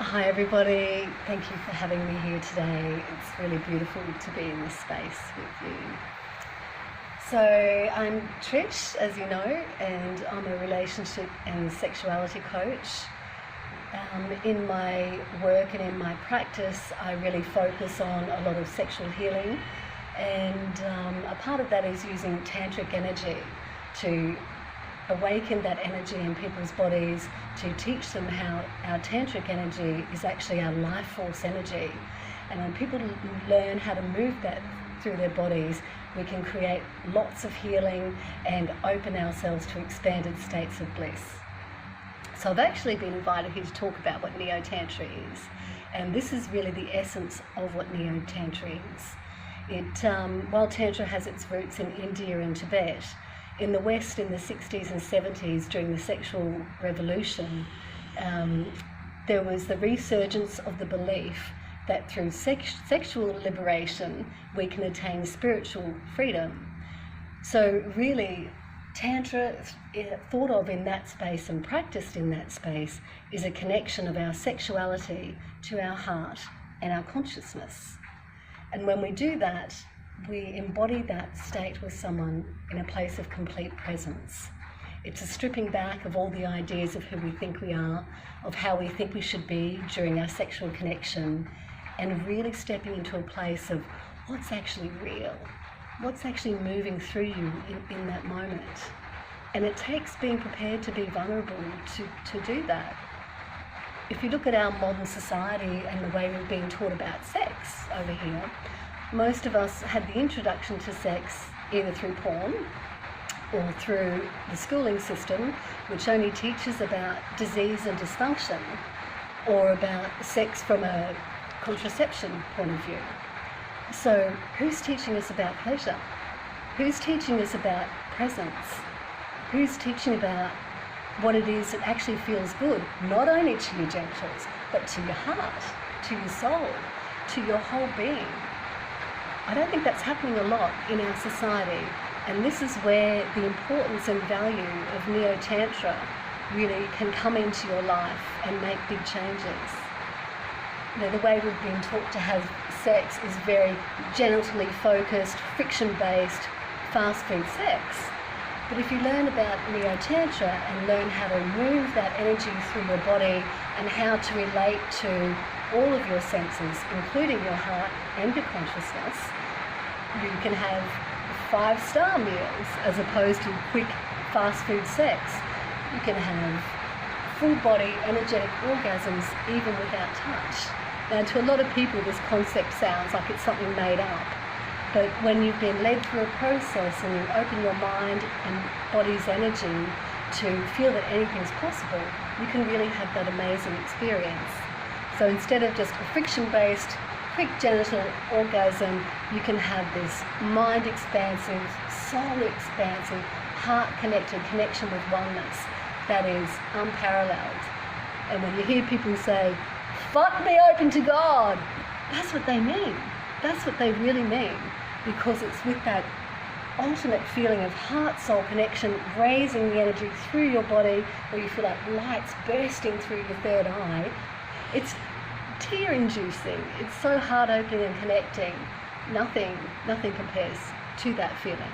Hi everybody, thank you for having me here today. It's really beautiful to be in this space with you. So I'm Trish, as you know, and I'm a relationship and sexuality coach. In my work and in my practice, I really focus on a lot of sexual healing, and a part of that is using tantric energy to awaken that energy in people's bodies, to teach them how our tantric energy is actually our life force energy. And when people learn how to move that through their bodies, we can create lots of healing and open ourselves to expanded states of bliss. So I've actually been invited here to talk about what Neo-Tantra is. And this is really the essence of what Neo-Tantra is. While Tantra has its roots in India and Tibet, in the West in the 60s and 70s, during the sexual revolution, there was the resurgence of the belief that through sexual liberation we can attain spiritual freedom. So really, Tantra, thought of in that space and practiced in that space, is a connection of our sexuality to our heart and our consciousness. And when we do that, we embody that state with someone in a place of complete presence. It's a stripping back of all the ideas of who we think we are, of how we think we should be during our sexual connection, and really stepping into a place of what's actually real, what's actually moving through you in that moment. And it takes being prepared to be vulnerable to do that. If you look at our modern society and the way we're being taught about sex over here, most of us had the introduction to sex either through porn or through the schooling system, which only teaches about disease and dysfunction, or about sex from a contraception point of view. So who's teaching us about pleasure? Who's teaching us about presence? Who's teaching about what it is that actually feels good, not only to your genitals, but to your heart, to your soul, to your whole being? I don't think that's happening a lot in our society, and this is where the importance and value of Neo-Tantra really can come into your life and make big changes. You know, the way we've been taught to have sex is very genitally focused, friction-based, fast food sex. But if you learn about Neo-Tantra and learn how to move that energy through your body and how to relate to all of your senses, including your heart and your consciousness, you can have 5-star meals as opposed to quick fast food sex. You can have full body energetic orgasms even without touch. Now, to a lot of people this concept sounds like it's something made up, but when you've been led through a process and you open your mind and body's energy to feel that anything's possible, you can really have that amazing experience. So instead of just a friction-based, quick genital orgasm, you can have this mind-expansive, soul-expansive, heart-connected connection with oneness that is unparalleled. And when you hear people say, "Fuck me open to God," that's what they mean. That's what they really mean, because it's with that ultimate feeling of heart-soul connection, raising the energy through your body, where you feel like lights bursting through your third eye. It's tear-inducing. It's so heart-opening and connecting. Nothing compares to that feeling.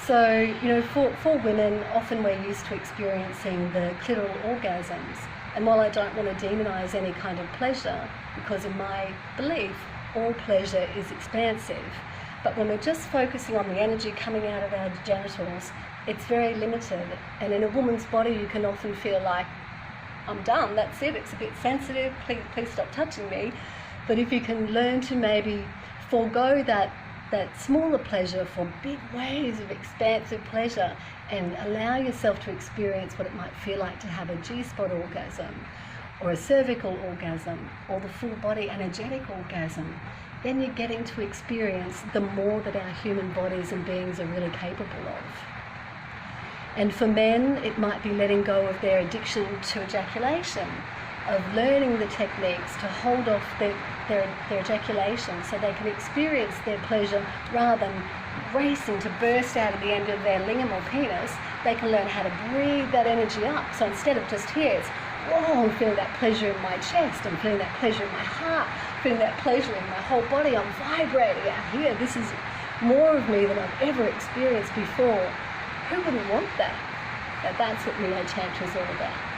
So, you know, for women, often we're used to experiencing the clitoral orgasms. And while I don't want to demonize any kind of pleasure, because in my belief, all pleasure is expansive, but when we're just focusing on the energy coming out of our genitals, it's very limited. And in a woman's body, you can often feel like, I'm done, that's it, it's a bit sensitive, please stop touching me. But if you can learn to maybe forego that smaller pleasure for big waves of expansive pleasure and allow yourself to experience what it might feel like to have a G-spot orgasm or a cervical orgasm or the full body energetic orgasm, then you're getting to experience the more that our human bodies and beings are really capable of. And for men, it might be letting go of their addiction to ejaculation, of learning the techniques to hold off their ejaculation so they can experience their pleasure rather than racing to burst out of the end of their lingam or penis. They can learn how to breathe that energy up. So instead of just here, it's whoa, I'm feeling that pleasure in my chest, I'm feeling that pleasure in my heart, feeling that pleasure in my whole body, I'm vibrating out here. This is more of me than I've ever experienced before. Who wouldn't want that? That's what Neo Tantra is all about.